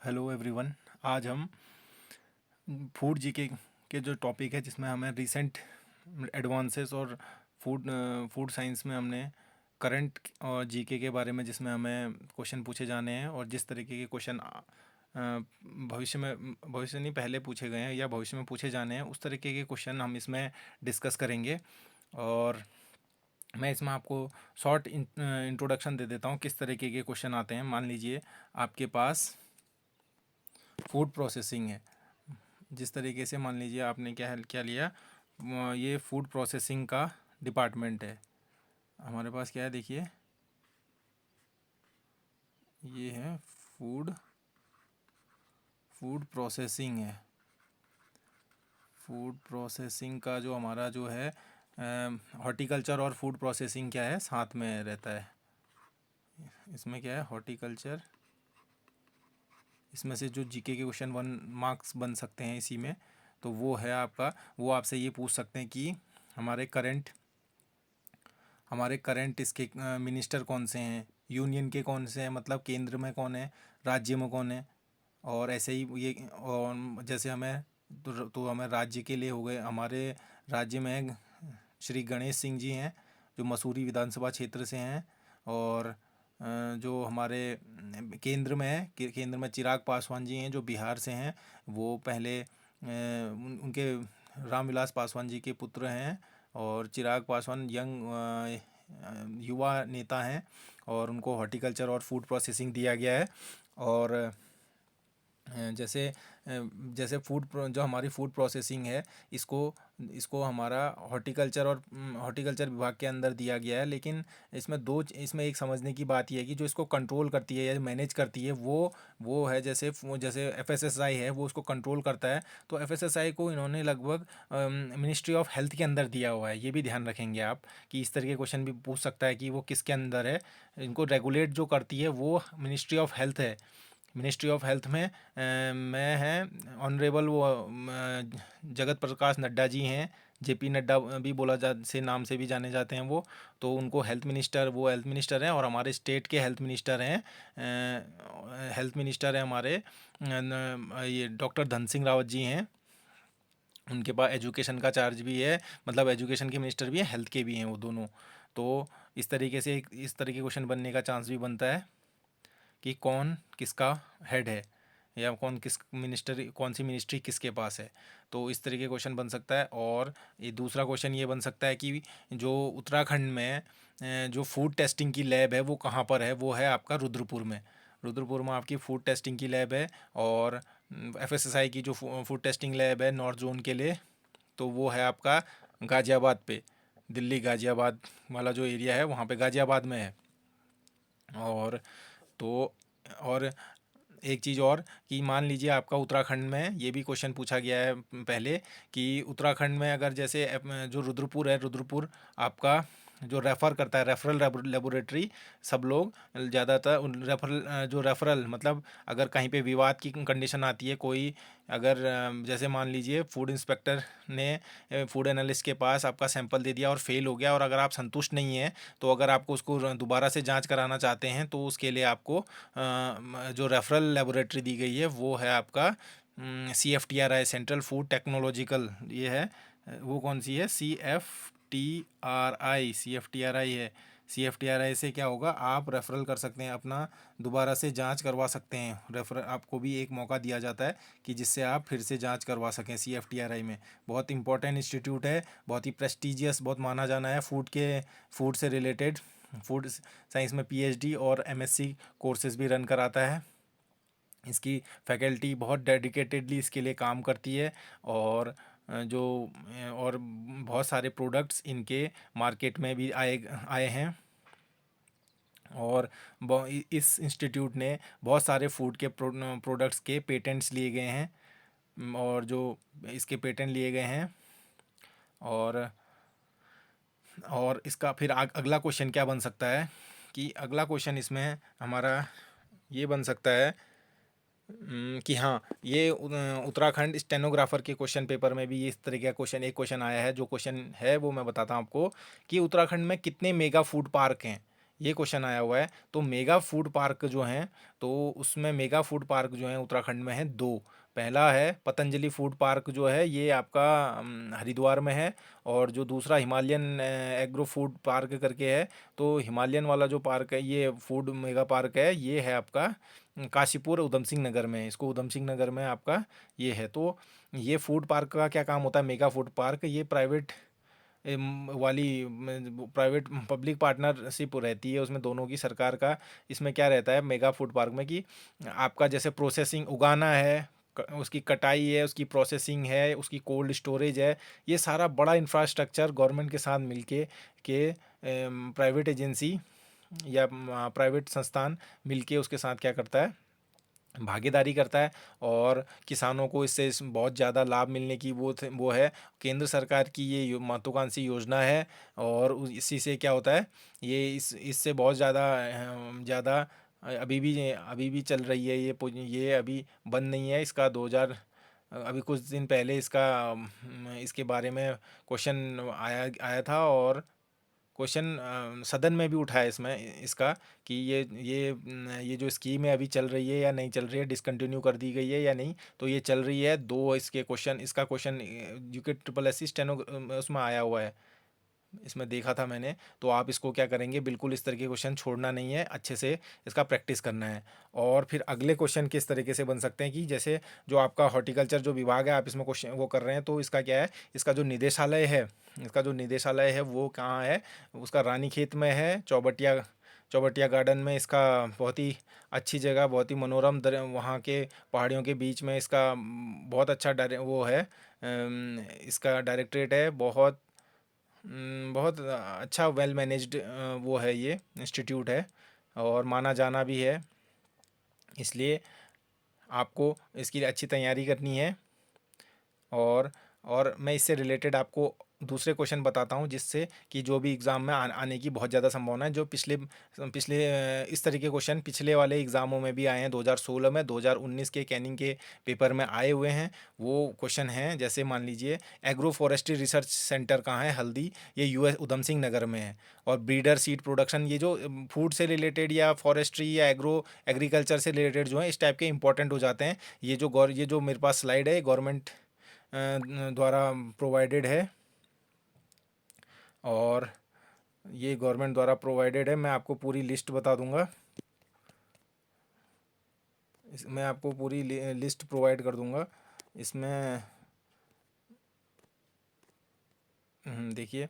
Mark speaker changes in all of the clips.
Speaker 1: Hello everyone. आज हम food GK के जो टॉपिक है जिसमें हमें रिसेंट एडवांसेस और फूड साइंस में हमने करंट और जीके के बारे में जिसमें हमें क्वेश्चन पूछे जाने हैं और जिस तरीके के क्वेश्चन भविष्य नहीं पहले पूछे गए हैं या भविष्य में पूछे जाने हैं उस तरीके के क्वेश्चन हम इसमें डिस्कस करेंगे। और मैं इसमें आपको शॉर्ट इंट्रोडक्शन दे देता हूँ किस तरीके के क्वेश्चन आते हैं। मान लीजिए आपके पास फूड प्रोसेसिंग है। जिस तरीके से मान लीजिए आपने क्या लिया, ये फूड प्रोसेसिंग का डिपार्टमेंट है। हमारे पास क्या है, देखिए ये है फूड फूड प्रोसेसिंग है। फूड प्रोसेसिंग का जो हमारा जो है हॉर्टिकल्चर और फूड प्रोसेसिंग क्या है, साथ में रहता है। इसमें क्या है, हॉर्टिकल्चर। इसमें से जो जीके के क्वेश्चन 1 मार्क्स बन सकते हैं इसी में, तो वो है आपका, वो आपसे ये पूछ सकते हैं कि हमारे करंट इसके मिनिस्टर कौन से हैं, यूनियन के कौन से हैं, मतलब केंद्र में कौन है, राज्य में कौन है। और ऐसे ही ये, और जैसे हमें तो हमें राज्य के लिए हो गए, हमारे राज्य में श्री गणेश सिंह जी हैं जो मसूरी विधानसभा क्षेत्र से हैं। और जो हमारे केंद्र में है, केंद्र में चिराग पासवान जी हैं जो बिहार से हैं। वो पहले उनके रामविलास पासवान जी के पुत्र हैं। और चिराग पासवान युवा नेता हैं और उनको हॉर्टिकल्चर और फूड प्रोसेसिंग दिया गया है। और जैसे जैसे जो हमारी फूड प्रोसेसिंग है, इसको इसको हमारा हॉर्टिकल्चर विभाग के अंदर दिया गया है। लेकिन इसमें एक समझने की बात यह है कि जो इसको कंट्रोल करती है या मैनेज करती है वो है, जैसे जैसे एफएसएसआई है वो उसको कंट्रोल करता है। तो एफएसएसआई को इन्होंने लगभग मिनिस्ट्री ऑफ हेल्थ के अंदर दिया हुआ है। ये भी ध्यान रखेंगे आप कि इस तरह के क्वेश्चन भी पूछ सकता है कि वो किसके अंदर है। इनको रेगुलेट जो करती है वो मिनिस्ट्री ऑफ हेल्थ है। मिनिस्ट्री ऑफ हेल्थ में मैं हैं ऑनरेबल जगत प्रकाश नड्डा जी हैं। जेपी नड्डा भी से नाम से भी जाने जाते हैं वो। तो उनको वो हेल्थ मिनिस्टर हैं। और हमारे स्टेट के हेल्थ मिनिस्टर हैं हमारे ये डॉक्टर धन सिंह रावत जी हैं। उनके पास एजुकेशन का चार्ज भी है, मतलब एजुकेशन के मिनिस्टर भी हैं, हेल्थ के भी हैं वो दोनों। तो इस तरह के क्वेश्चन बनने का चांस भी बनता है कि कौन किसका हेड है या कौन सी मिनिस्ट्री किसके पास है। तो इस तरीके क्वेश्चन बन सकता है। और ये दूसरा क्वेश्चन ये बन सकता है कि जो उत्तराखंड में जो फूड टेस्टिंग की लैब है वो कहाँ पर है, वो है आपका रुद्रपुर में। रुद्रपुर में आपकी फूड टेस्टिंग की लैब है। और एफएसएसआई की जो फूड टेस्टिंग लैब है नॉर्थ जोन के लिए, तो वो है आपका गाज़ियाबाद पे। दिल्ली गाज़ियाबाद वाला जो एरिया है वहाँ पे गाज़ियाबाद में है। और तो और एक चीज़ और कि मान लीजिए आपका उत्तराखंड में ये भी क्वेश्चन पूछा गया है पहले कि उत्तराखंड में अगर जैसे जो रुद्रपुर आपका जो रेफ़र करता है, रेफरल लेबोरेटरी, सब लोग ज़्यादातर जो रेफरल मतलब अगर कहीं पे विवाद की कंडीशन आती है, कोई अगर जैसे मान लीजिए फूड इंस्पेक्टर ने फूड एनालिस्ट के पास आपका सैंपल दे दिया और फेल हो गया, और अगर आप संतुष्ट नहीं हैं तो अगर आपको उसको दोबारा से जांच कराना चाहते हैं तो उसके लिए आपको जो रेफरल लेबोरेटरी दी गई है वो है आपका CFTRI, सेंट्रल फूड टेक्नोलॉजिकल, ये है। वो कौन सी है, CFTRI है। CFTRI से क्या होगा, आप रेफरल कर सकते हैं, अपना दोबारा से जांच करवा सकते हैं। रेफर आपको भी एक मौका दिया जाता है कि जिससे आप फिर से जांच करवा सकें। CFTRI में बहुत इंपॉर्टेंट इंस्टीट्यूट है, बहुत ही प्रेस्टिजियस, बहुत माना जाना है फूड से रिलेटेड। फूड साइंस में PhD और MSc कोर्सेज भी रन कराता है। इसकी फैकल्टी बहुत डेडिकेटेडली इसके लिए काम करती है। और और बहुत सारे प्रोडक्ट्स इनके मार्केट में भी आए आए हैं। और इस इंस्टीट्यूट ने बहुत सारे फूड के प्रोडक्ट्स के पेटेंट्स लिए गए हैं। और जो इसके पेटेंट लिए गए हैं। और इसका फिर अगला क्वेश्चन क्या बन सकता है कि अगला क्वेश्चन इसमें हमारा ये बन सकता है कि हाँ, ये उत्तराखंड स्टेनोग्राफर के क्वेश्चन पेपर में भी इस तरह का एक क्वेश्चन आया है। जो क्वेश्चन है वो मैं बताता हूँ आपको कि उत्तराखंड में कितने मेगा फूड पार्क हैं। ये क्वेश्चन आया हुआ है। तो मेगा फूड पार्क जो हैं, तो उसमें मेगा फूड पार्क जो हैं उत्तराखंड में हैं 2। पहला है पतंजलि फूड पार्क जो है ये आपका हरिद्वार में है, और जो दूसरा हिमालयन एग्रो फूड पार्क करके है, तो हिमालयन वाला जो पार्क है, ये फूड मेगा पार्क है, ये है आपका काशीपुर उधम सिंह नगर में। इसको उधम सिंह नगर में आपका ये है। तो ये फूड पार्क का क्या काम होता है, मेगा फूड पार्क ये प्राइवेट वाली प्राइवेट पब्लिक पार्टनरशिप रहती है उसमें दोनों की, सरकार का। इसमें क्या रहता है मेगा फूड पार्क में कि आपका जैसे प्रोसेसिंग उगाना है, उसकी कटाई है, उसकी प्रोसेसिंग है, उसकी कोल्ड स्टोरेज है, ये सारा बड़ा इंफ्रास्ट्रक्चर गवर्नमेंट के साथ मिलके के प्राइवेट एजेंसी या प्राइवेट संस्थान मिलके उसके साथ क्या करता है, भागीदारी करता है। और किसानों को इससे बहुत ज़्यादा लाभ मिलने की वो है। केंद्र सरकार की ये महत्वाकांक्षी योजना है। और इसी से क्या होता है, ये इससे बहुत ज़्यादा ज़्यादा अभी भी चल रही है ये अभी बंद नहीं है। इसका 2000 अभी कुछ दिन पहले इसके बारे में क्वेश्चन आया आया था, और क्वेश्चन सदन में भी उठाया इसमें इसका कि ये जो स्कीम है अभी चल रही है या नहीं चल रही है, डिसकंटिन्यू कर दी गई है या नहीं। तो ये चल रही है। दो इसके क्वेश्चन इसका question UK triple S C steno उसमें आया हुआ है, इसमें देखा था मैंने। तो आप इसको क्या करेंगे, बिल्कुल इस तरह के क्वेश्चन छोड़ना नहीं है, अच्छे से इसका प्रैक्टिस करना है। और फिर अगले क्वेश्चन किस तरीके से बन सकते हैं कि जैसे जो आपका हॉर्टिकल्चर जो विभाग है, आप इसमें क्वेश्चन वो कर रहे हैं, तो इसका क्या है, इसका जो निदेशालय है वो कहाँ है, उसका रानीखेत में है, चौबटिया चौबटिया गार्डन में। इसका बहुत ही अच्छी जगह, बहुत ही मनोरम वहाँ के पहाड़ियों के बीच में इसका बहुत अच्छा वो है, इसका डायरेक्टरेट है। बहुत अच्छा वेल मैनेज्ड वो है, ये इंस्टीट्यूट है, और माना जाना भी है। इसलिए आपको इसकी अच्छी तैयारी करनी है। और मैं इससे रिलेटेड आपको दूसरे क्वेश्चन बताता हूँ, जिससे कि जो भी एग्ज़ाम में आने की बहुत ज़्यादा संभावना है। जो पिछले पिछले इस तरह के क्वेश्चन पिछले वाले एग्ज़ामों में भी आए हैं, 2016 में, 2019 के कैनिंग के पेपर में आए हुए हैं। वो क्वेश्चन हैं, जैसे मान लीजिए एग्रो फॉरेस्ट्री रिसर्च सेंटर कहाँ है, हल्दी, ये यूएस उधम सिंह नगर में है। और ब्रीडर सीड प्रोडक्शन, ये जो फूड से रिलेटेड या फॉरेस्ट्री या एग्रीकल्चर से रिलेटेड जो है इस टाइप के इंपॉर्टेंट हो जाते हैं। ये जो मेरे पास स्लाइड है गवर्नमेंट द्वारा प्रोवाइडेड है, और ये गवर्नमेंट द्वारा प्रोवाइडेड है। मैं आपको पूरी लिस्ट बता दूंगा, मैं आपको पूरी लिस्ट प्रोवाइड कर दूंगा इसमें। देखिए,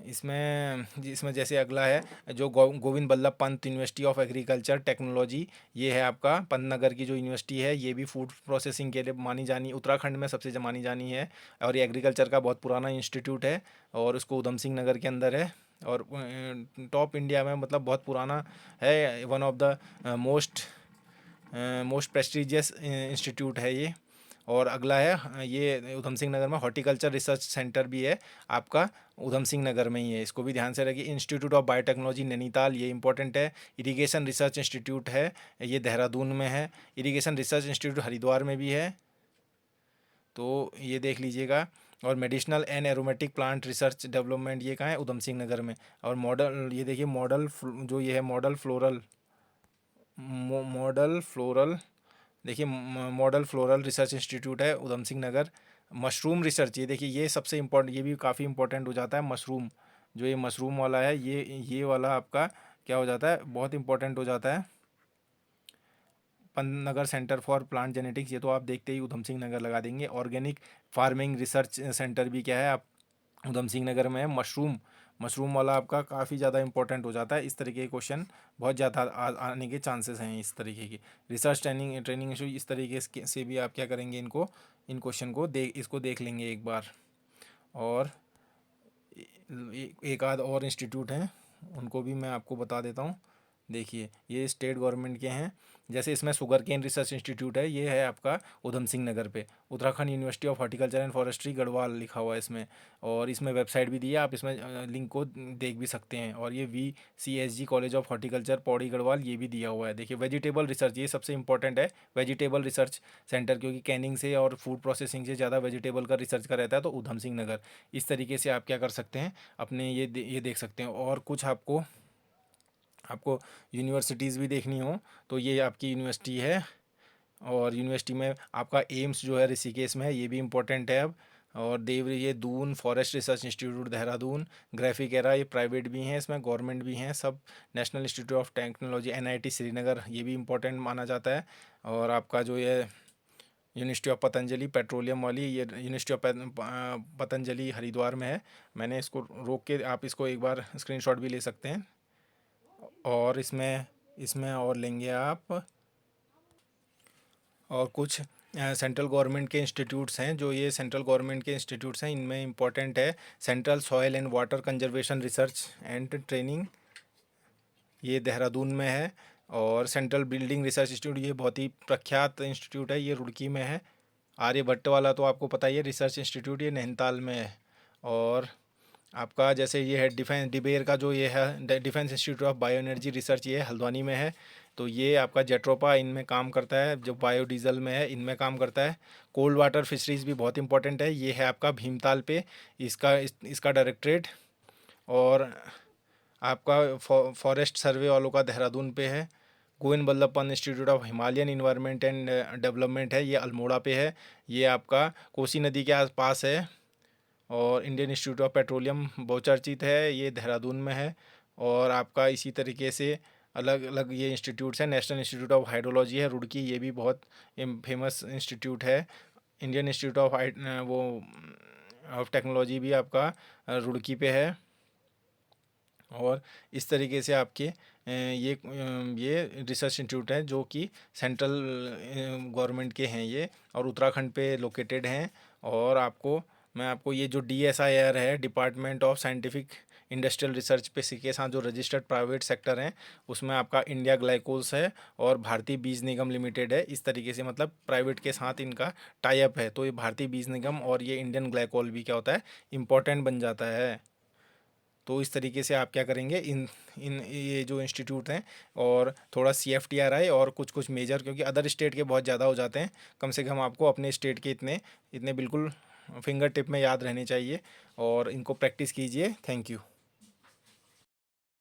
Speaker 1: इसमें जैसे अगला है जो Govind Ballabh Pant university of agriculture technology, ये है आपका पंतनगर की जो यूनिवर्सिटी है। ये भी फूड प्रोसेसिंग के लिए मानी जानी, उत्तराखंड में सबसे मानी जानी है, और ये एग्रीकल्चर का बहुत पुराना इंस्टीट्यूट है, और उसको उधम सिंह नगर के अंदर है। और टॉप इंडिया में, मतलब बहुत पुराना है, one of the most prestigious institute है ये। और अगला है ये उधम सिंह नगर में हॉर्टिकल्चर रिसर्च सेंटर भी है आपका, उधम सिंह नगर में ही है। इसको भी ध्यान से रखिए। इंस्टीट्यूट ऑफ बायोटेक्नोलॉजी नैनीताल, ये इंपॉर्टेंट है। इरिगेशन रिसर्च इंस्टीट्यूट है, ये देहरादून में है। इरिगेशन रिसर्च इंस्टीट्यूट हरिद्वार में भी है, तो ये देख लीजिएगा। और medicinal and aromatic plant research development, ये कहाँ है, उधम सिंह नगर में। और मॉडल, ये देखिए जो ये है मॉडल फ्लोरल, देखिए मॉडल फ्लोरल रिसर्च इंस्टीट्यूट है उधम सिंह नगर। मशरूम रिसर्च, ये देखिए, ये सबसे इम्पोर्टेंट, ये भी काफ़ी इंपॉर्टेंट हो जाता है। मशरूम, जो ये मशरूम वाला है, ये वाला आपका क्या हो जाता है, बहुत इंपॉर्टेंट हो जाता है। Pantnagar centre for plant genetics, ये तो आप देखते ही उधम सिंह नगर लगा देंगे। ऑर्गेनिक फार्मिंग रिसर्च सेंटर भी क्या है, आप उधम सिंह नगर में है। मशरूम वाला आपका काफ़ी ज़्यादा इंपॉर्टेंट हो जाता है। इस तरीके के क्वेश्चन बहुत ज़्यादा आने के चांसेस हैं। इस तरीके की रिसर्च ट्रेनिंग इशू, इस तरीके से भी आप क्या करेंगे, इन क्वेश्चन को इसको देख लेंगे एक बार। और एक आध और इंस्टीट्यूट हैं, उनको भी मैं आपको बता देता हूँ। देखिए, ये स्टेट गवर्नमेंट के हैं। जैसे इसमें शुगर केन रिसर्च इंस्टीट्यूट है, ये है आपका उधम सिंह नगर पे। Uttarakhand university of horticulture and forestry Garhwal लिखा हुआ है इसमें। और इसमें वेबसाइट भी दी है, आप इसमें लिंक को देख भी सकते हैं। और ये VCSG college of horticulture Pauri Garhwal, ये भी दिया हुआ है। देखिए, वेजिटेबल रिसर्च, ये सबसे इंपॉर्टेंट है, वेजिटेबल रिसर्च सेंटर, क्योंकि कैनिंग से और फूड प्रोसेसिंग से ज़्यादा वेजिटेबल का रिसर्च का रहता है, तो उधम सिंह नगर। इस तरीके से आप क्या कर सकते हैं, अपने ये देख सकते हैं। और कुछ आपको आपको यूनिवर्सिटीज़ भी देखनी हो तो ये आपकी यूनिवर्सिटी है। और यूनिवर्सिटी में आपका एम्स जो है ऋषिकेश में है, ये भी इम्पोर्टेंट है अब। और ये Doon forest research institute Dehradun, graphic era, ये प्राइवेट भी हैं, इसमें गवर्नमेंट भी हैं सब। National institute of technology NIT Srinagar, ये भी इम्पोर्टेंट माना जाता है। और आपका जो ये यूनिवर्सिटी ऑफ पतंजलि पेट्रोलियम वाली, ये यूनिवर्सिटी ऑफ पतंजलि हरिद्वार में है। मैंने इसको रोक के, आप इसको एक बार स्क्रीनशॉट भी ले सकते हैं। और इसमें इसमें और लेंगे आप, और कुछ सेंट्रल गवर्नमेंट के इंस्टीट्यूट्स हैं। जो ये सेंट्रल गवर्नमेंट के इंस्टीट्यूट्स हैं, इनमें इंपॉर्टेंट है central soil and water conservation research and training, ये देहरादून में है। और सेंट्रल बिल्डिंग रिसर्च इंस्टीट्यूट, ये बहुत ही प्रख्यात इंस्टीट्यूट है, ये रुड़की में है। आर्यभट्ट वाला तो आपको पता ही है रिसर्च इंस्टीट्यूट, ये नैनीताल में है। और आपका जैसे ये है डिफेंस डिबेर का जो ये है defence institute of bio energy research, ये हल्द्वानी में है। तो ये आपका जेट्रोपा इनमें काम करता है, जो बायोडीज़ल में है इनमें काम करता है। कोल्ड वाटर फिशरीज़ भी बहुत इंपॉर्टेंट है, ये है आपका भीमताल पे, इसका डायरेक्टरेट। और आपका फॉरेस्ट सर्वे वालों का देहरादून पे है। Govind Ballabh Pant institute of Himalayan environment and development है, ये अल्मोड़ा पे है। ये आपका कोसी नदी के आसपास है। और इंडियन इंस्टीट्यूट ऑफ पेट्रोलियम बहुचर्चित है, ये देहरादून में है। और आपका इसी तरीके से अलग अलग ये इंस्टीट्यूट्स हैं। नेशनल इंस्टीट्यूट ऑफ हाइड्रोलॉजी है रुड़की, ये भी बहुत फेमस इंस्टीट्यूट है। इंडियन इंस्टीट्यूट ऑफ वो ऑफ टेक्नोलॉजी भी आपका रुड़की पे है। और इस तरीके से आपके ये रिसर्च इंस्टीट्यूट हैं जो कि सेंट्रल गवर्नमेंट के हैं ये, और उत्तराखंड पे लोकेटेड हैं। और मैं आपको ये जो DSIR है, department of scientific industrial research पे के साथ जो रजिस्टर्ड प्राइवेट सेक्टर हैं, उसमें आपका इंडिया ग्लाइकोल्स है और भारतीय बीज निगम लिमिटेड है। इस तरीके से मतलब प्राइवेट के साथ इनका टाई अप है। तो ये भारतीय बीज निगम और ये इंडियन ग्लाइकोल भी क्या होता है, इम्पोर्टेंट बन जाता है। तो इस तरीके से आप क्या करेंगे, इन इन ये जो इंस्टीट्यूट हैं, और थोड़ा CFTRI और कुछ कुछ मेजर, क्योंकि अदर स्टेट के बहुत ज़्यादा हो जाते हैं, कम से कम आपको अपने स्टेट के इतने इतने बिल्कुल फिंगर टिप में याद रहने चाहिए। और इनको प्रैक्टिस कीजिए। Thank you.